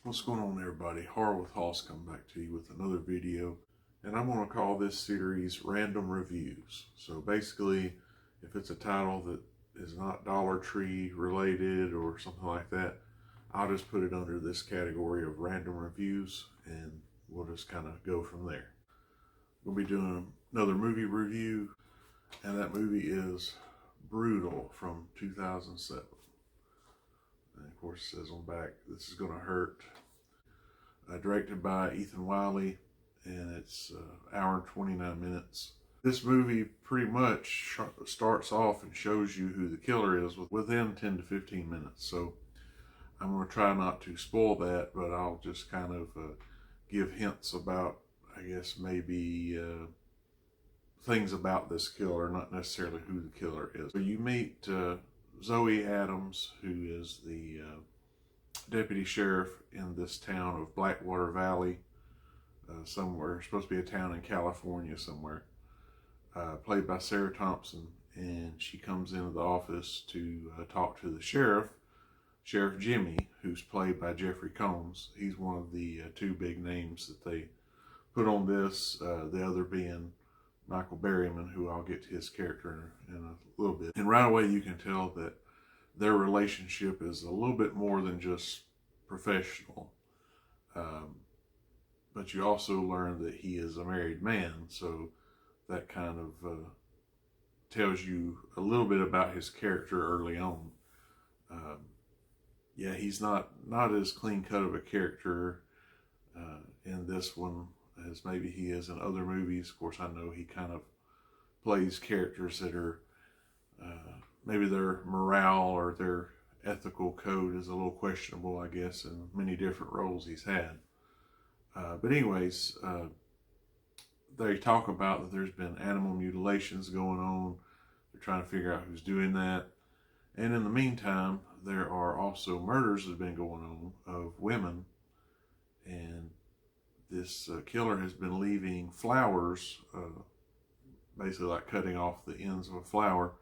What's going on, everybody? HorrorWithHoss coming back to you with another video, and I'm going to call this series Random Reviews. So basically, if it's a title that is not Dollar Tree related or something like that, I'll just put it under this category of Random Reviews, and we'll just kind of go from there. We'll be doing another movie review, and that movie is Brutal from 2007. And of course, it says on the back, "This is gonna hurt." Directed by Ethan Wiley, and it's hour and 29 minutes. This movie pretty much starts off and shows you who the killer is within 10 to 15 minutes. So I'm going to try not to spoil that, but I'll just kind of give hints about, I guess, maybe things about this killer, not necessarily who the killer is. So you meet Zoe Adams, who is the deputy sheriff in this town of Blackwater Valley, somewhere, supposed to be a town in California somewhere, played by Sarah Thompson. And she comes into the office to talk to the sheriff, Sheriff Jimmy, who's played by Jeffrey Combs. He's one of the two big names that they put on this, the other being Michael Berryman, who I'll get to his character in a little bit. And right away you can tell that their relationship is a little bit more than just professional. But you also learn that he is a married man, so that kind of tells you a little bit about his character early on. Yeah, he's not as clean cut of a character in this one as maybe he is in other movies. Of course, I know he kind of plays characters that are maybe their morale or their ethical code is a little questionable, I guess, in many different roles he's had. But anyways, they talk about that there's been animal mutilations going on. They're trying to figure out who's doing that. And in the meantime, there are also murders that have been going on of women. And this killer has been leaving flowers, basically like cutting off the ends of a flower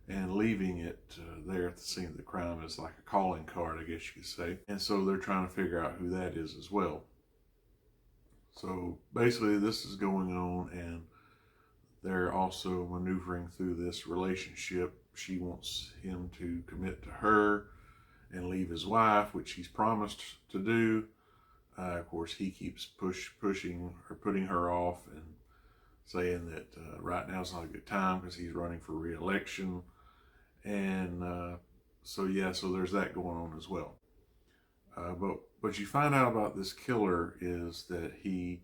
and leaving it there at the scene of the crime as like a calling card, I guess you could say. And so they're trying to figure out who that is as well. So basically this is going on, and they're also maneuvering through this relationship. She wants him to commit to her and leave his wife, which he's promised to do. Of course, he keeps pushing or putting her off and saying that right now is not a good time because he's running for re-election. And so there's that going on as well. But you find out about this killer is that he,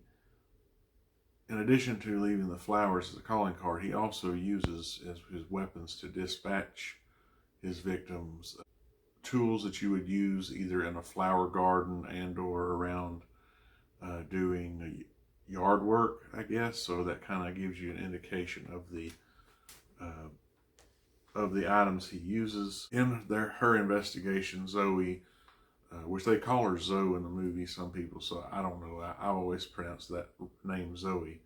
in addition to leaving the flowers as a calling card, he also uses as his weapons to dispatch his victims tools that you would use either in a flower garden and or around doing yard work, I guess. So that kind of gives you an indication of the items he uses. In her investigation, Zoe, which they call her Zoe in the movie, some people, so I don't know, I always pronounce that name Zoe.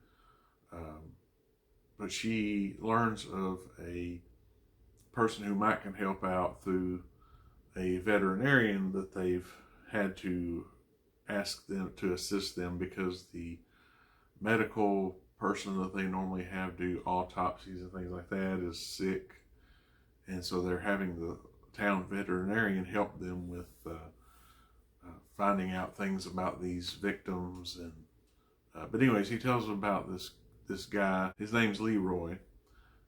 But she learns of a person who might can help out through a veterinarian that they've had to ask them to assist them because the medical person that they normally have do autopsies and things like that is sick. And so they're having the town veterinarian help them with finding out things about these victims. And but anyways, he tells them about this guy. His name's Leroy,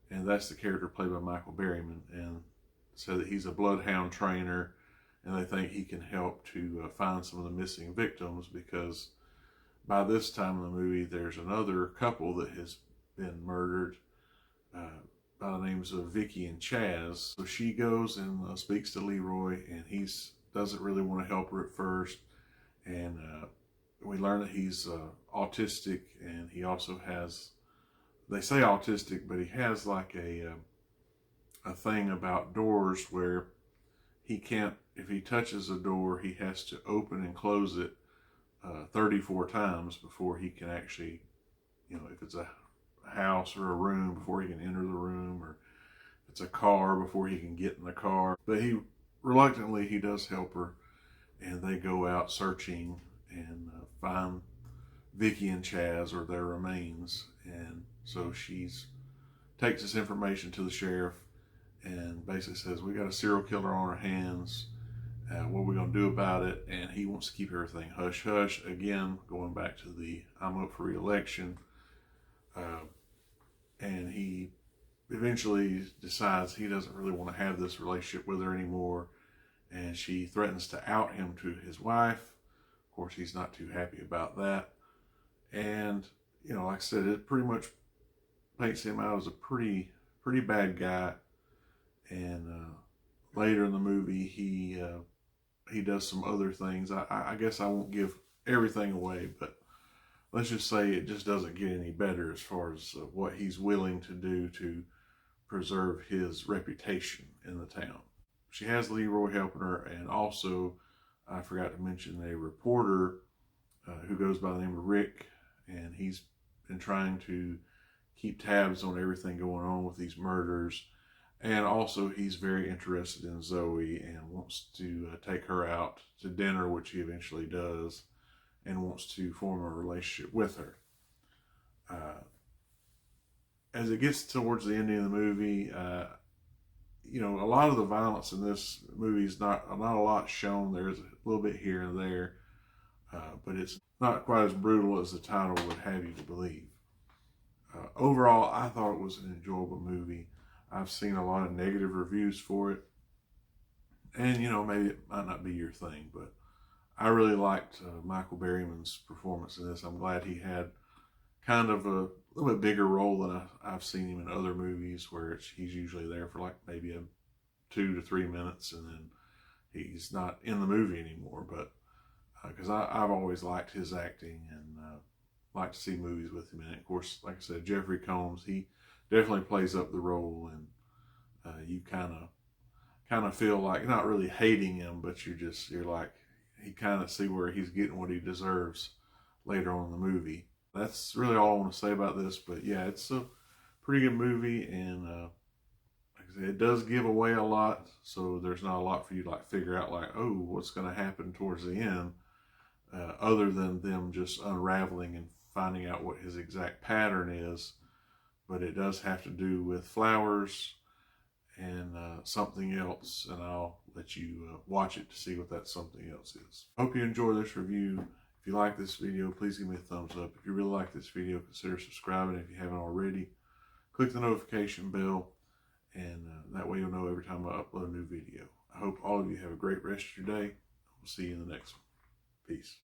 and that's the character played by Michael Berryman. And so that he's a bloodhound trainer, and they think he can help to find some of the missing victims, because by this time in the movie there's another couple that has been murdered by the names of Vicky and Chaz. So she goes and speaks to Leroy, and he doesn't really want to help her at first. And we learn that he's autistic, and he also has, they say autistic, but he has like a thing about doors where he can't, if he touches a door, he has to open and close it 34 times before he can actually, if it's a house or a room, before he can enter the room, or if it's a car, before he can get in the car. But he reluctantly, he does help her and they go out searching and find Vicky and Chaz, or their remains. And so she's takes this information to the sheriff and basically says, we got a serial killer on our hands. What are we going to do about it? And he wants to keep everything hush hush. Again, going back to the I'm up for re-election. And he eventually decides he doesn't really want to have this relationship with her anymore. And she threatens to out him to his wife. Of course, he's not too happy about that. And, you know, like I said, it pretty much paints him out as a pretty bad guy. And later in the movie, he does some other things. I guess I won't give everything away, but let's just say it just doesn't get any better as far as what he's willing to do to preserve his reputation in the town. She has Leroy helping her, and also I forgot to mention a reporter who goes by the name of Rick, and he's been trying to keep tabs on everything going on with these murders. And also he's very interested in Zoe and wants to take her out to dinner, which he eventually does, and wants to form a relationship with her. As it gets towards the ending of the movie, you know, a lot of the violence in this movie is not a lot shown. There's a little bit here and there, but it's not quite as brutal as the title would have you to believe. Overall, I thought it was an enjoyable movie. I've seen a lot of negative reviews for it, and you know, maybe it might not be your thing, but I really liked Michael Berryman's performance in this. I'm glad he had kind of a little bit bigger role than I've seen him in other movies, where he's usually there for like maybe 2 to 3 minutes, and then he's not in the movie anymore. But because I've always liked his acting, and like to see movies with him in it. Of course, like I said, Jeffrey Combs, he definitely plays up the role, and you kind of feel like you're not really hating him, but you're like, you kind of see where he's getting what he deserves later on in the movie. That's really all I want to say about this, but yeah, it's a pretty good movie, and like I said, it does give away a lot, so there's not a lot for you to like figure out like, oh, what's going to happen towards the end, other than them just unraveling and finding out what his exact pattern is. But it does have to do with flowers and something else, and I'll let you watch it to see what that something else is. Hope you enjoy this review. If you like this video, please give me a thumbs up. If you really like this video, consider subscribing if you haven't already. Click the notification bell, and that way you'll know every time I upload a new video. I hope all of you have a great rest of your day. We'll see you in the next one. Peace.